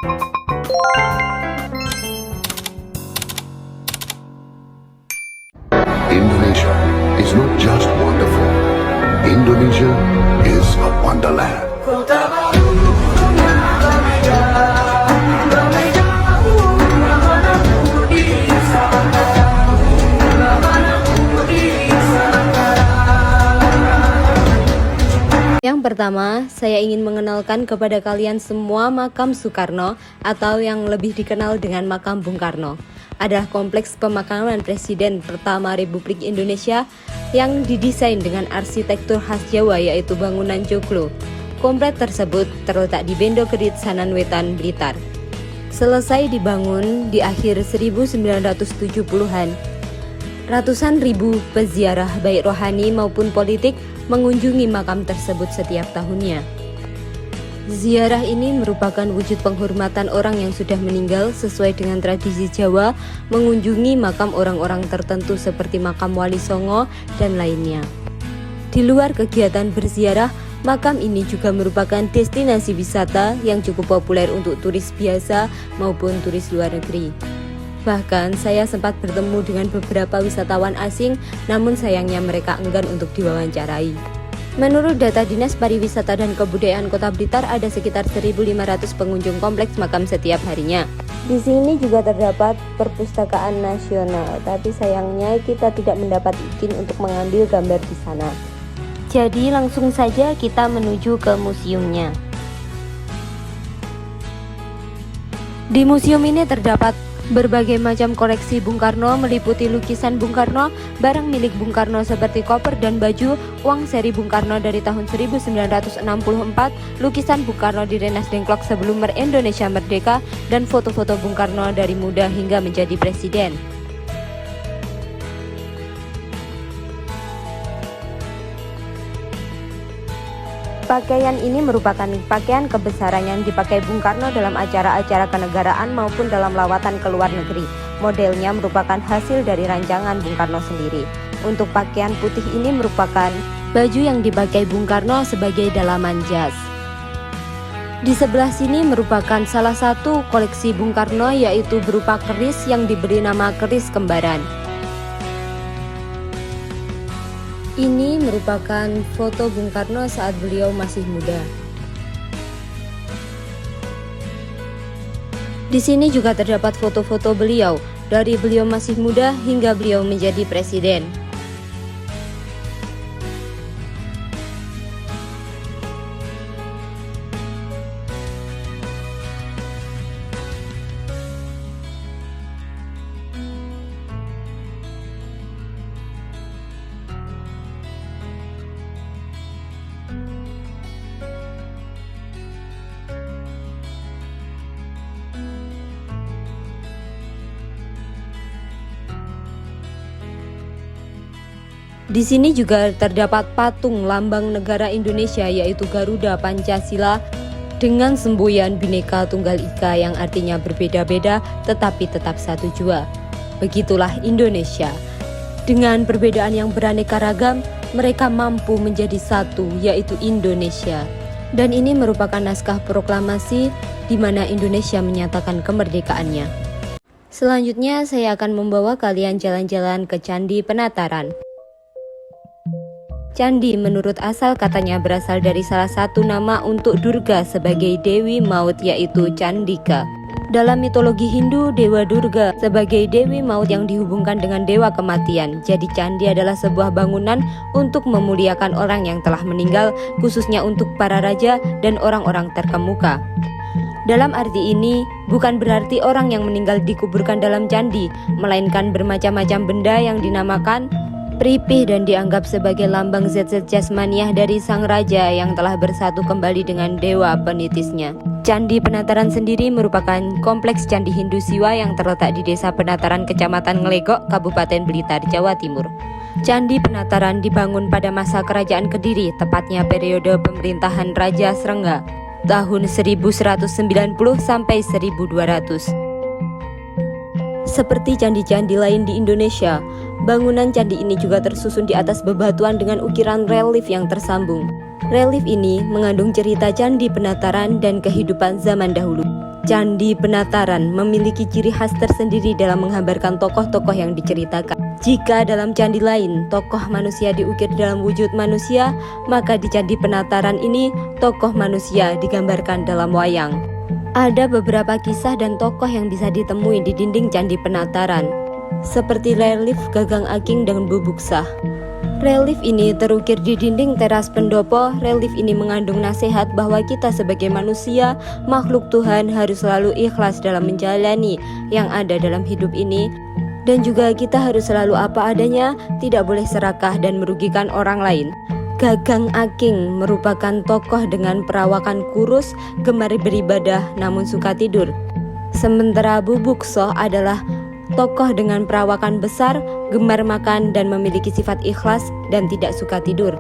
Indonesia is not just wonderful. Indonesia is a wonderland. Yang pertama, saya ingin mengenalkan kepada kalian semua makam Soekarno atau yang lebih dikenal dengan makam Bung Karno. Adalah kompleks pemakaman Presiden pertama Republik Indonesia yang didesain dengan arsitektur khas Jawa yaitu bangunan joglo. Kompleks tersebut terletak di Bendo Kerit, Sananwetan, Blitar. Selesai dibangun di akhir 1970-an. Ratusan ribu peziarah baik rohani maupun politik mengunjungi makam tersebut setiap tahunnya. Ziarah ini merupakan wujud penghormatan orang yang sudah meninggal sesuai dengan tradisi Jawa mengunjungi makam orang-orang tertentu seperti makam Wali Songo dan lainnya. Di luar kegiatan berziarah, makam ini juga merupakan destinasi wisata yang cukup populer untuk turis biasa maupun turis luar negeri. Bahkan saya sempat bertemu dengan beberapa wisatawan asing, namun sayangnya mereka enggan untuk diwawancarai. Menurut data Dinas Pariwisata dan Kebudayaan Kota Blitar, ada sekitar 1.500 pengunjung kompleks makam setiap harinya. Di sini juga terdapat perpustakaan nasional, tapi sayangnya kita tidak mendapat izin untuk mengambil gambar di sana. Jadi langsung saja kita menuju ke museumnya. Di museum ini terdapat berbagai macam koleksi Bung Karno meliputi lukisan Bung Karno, barang milik Bung Karno seperti koper dan baju, uang seri Bung Karno dari tahun 1964, lukisan Bung Karno di Rengas Dengklok sebelum Indonesia merdeka, dan foto-foto Bung Karno dari muda hingga menjadi presiden. Pakaian ini merupakan pakaian kebesaran yang dipakai Bung Karno dalam acara-acara kenegaraan maupun dalam lawatan ke luar negeri. Modelnya merupakan hasil dari rancangan Bung Karno sendiri. Untuk pakaian putih ini merupakan baju yang dipakai Bung Karno sebagai dalaman jas. Di sebelah sini merupakan salah satu koleksi Bung Karno, yaitu berupa keris yang diberi nama keris kembaran. Ini merupakan foto Bung Karno saat beliau masih muda. Di sini juga terdapat foto-foto beliau dari beliau masih muda hingga beliau menjadi presiden. Di sini juga terdapat patung lambang negara Indonesia yaitu Garuda Pancasila dengan semboyan Bhinneka Tunggal Ika yang artinya berbeda-beda tetapi tetap satu jua. Begitulah Indonesia. Dengan perbedaan yang beraneka ragam, mereka mampu menjadi satu yaitu Indonesia. Dan ini merupakan naskah proklamasi di mana Indonesia menyatakan kemerdekaannya. Selanjutnya saya akan membawa kalian jalan-jalan ke Candi Penataran. Candi menurut asal katanya berasal dari salah satu nama untuk Durga sebagai Dewi Maut yaitu Candika. Dalam mitologi Hindu, Dewa Durga sebagai Dewi Maut yang dihubungkan dengan Dewa Kematian. Jadi candi adalah sebuah bangunan untuk memuliakan orang yang telah meninggal, khususnya untuk para raja dan orang-orang terkemuka. Dalam arti ini, bukan berarti orang yang meninggal dikuburkan dalam candi, melainkan bermacam-macam benda yang dinamakan pripih dan dianggap sebagai lambang zat-zat jasmaniah dari sang raja yang telah bersatu kembali dengan dewa penitisnya. Candi Penataran sendiri merupakan kompleks candi Hindu Siwa yang terletak di Desa Penataran, Kecamatan Ngelegok, Kabupaten Blitar, Jawa Timur. Candi Penataran dibangun pada masa Kerajaan Kediri, tepatnya periode pemerintahan Raja Srengga, tahun 1190 sampai 1200. Seperti candi-candi lain di Indonesia, bangunan candi ini juga tersusun di atas bebatuan dengan ukiran relief yang tersambung. Relief ini mengandung cerita Candi Penataran dan kehidupan zaman dahulu. Candi Penataran memiliki ciri khas tersendiri dalam menggambarkan tokoh-tokoh yang diceritakan. Jika dalam candi lain, tokoh manusia diukir dalam wujud manusia, maka di Candi Penataran ini, tokoh manusia digambarkan dalam wayang. Ada beberapa kisah dan tokoh yang bisa ditemui di dinding Candi Penataran, seperti relief Gagang Aking dan Bubuksah. Relief ini terukir di dinding teras pendopo. Relief ini mengandung nasihat bahwa kita sebagai manusia, makhluk Tuhan, harus selalu ikhlas dalam menjalani yang ada dalam hidup ini. Dan juga kita harus selalu apa adanya, tidak boleh serakah dan merugikan orang lain. Gagang Aking merupakan tokoh dengan perawakan kurus, gemar beribadah namun suka tidur. Sementara Bubuksah adalah tokoh dengan perawakan besar, gemar makan dan memiliki sifat ikhlas dan tidak suka tidur.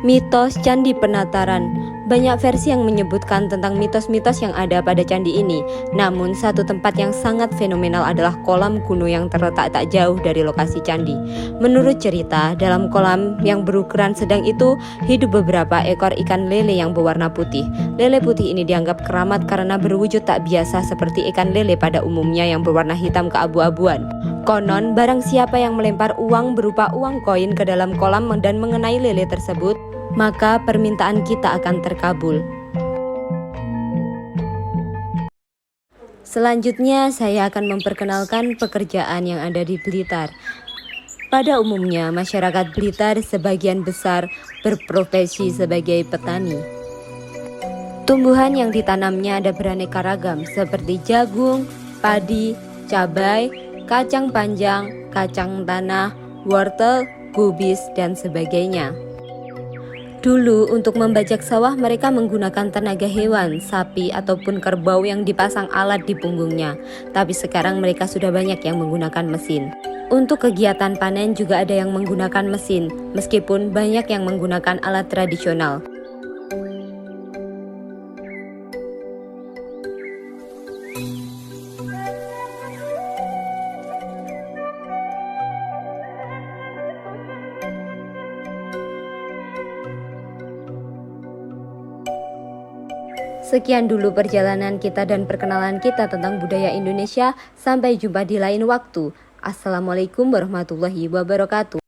Mitos Candi Penataran. Banyak versi yang menyebutkan tentang mitos-mitos yang ada pada candi ini. Namun satu tempat yang sangat fenomenal adalah kolam kuno yang terletak tak jauh dari lokasi candi. Menurut cerita, dalam kolam yang berukuran sedang itu hidup beberapa ekor ikan lele yang berwarna putih. Lele putih ini dianggap keramat karena berwujud tak biasa seperti ikan lele pada umumnya yang berwarna hitam keabu-abuan. Konon, barang siapa yang melempar uang berupa uang koin ke dalam kolam dan mengenai lele tersebut, maka permintaan kita akan terkabul. Selanjutnya, saya akan memperkenalkan pekerjaan yang ada di Blitar. Pada umumnya, masyarakat Blitar sebagian besar berprofesi sebagai petani. Tumbuhan yang ditanamnya ada beraneka ragam seperti jagung, padi, cabai, kacang panjang, kacang tanah, wortel, kubis, dan sebagainya. Dulu untuk membajak sawah mereka menggunakan tenaga hewan, sapi ataupun kerbau yang dipasang alat di punggungnya. Tapi sekarang mereka sudah banyak yang menggunakan mesin. Untuk kegiatan panen juga ada yang menggunakan mesin, meskipun banyak yang menggunakan alat tradisional. Sekian dulu perjalanan kita dan perkenalan kita tentang budaya Indonesia. Sampai jumpa di lain waktu. Assalamualaikum warahmatullahi wabarakatuh.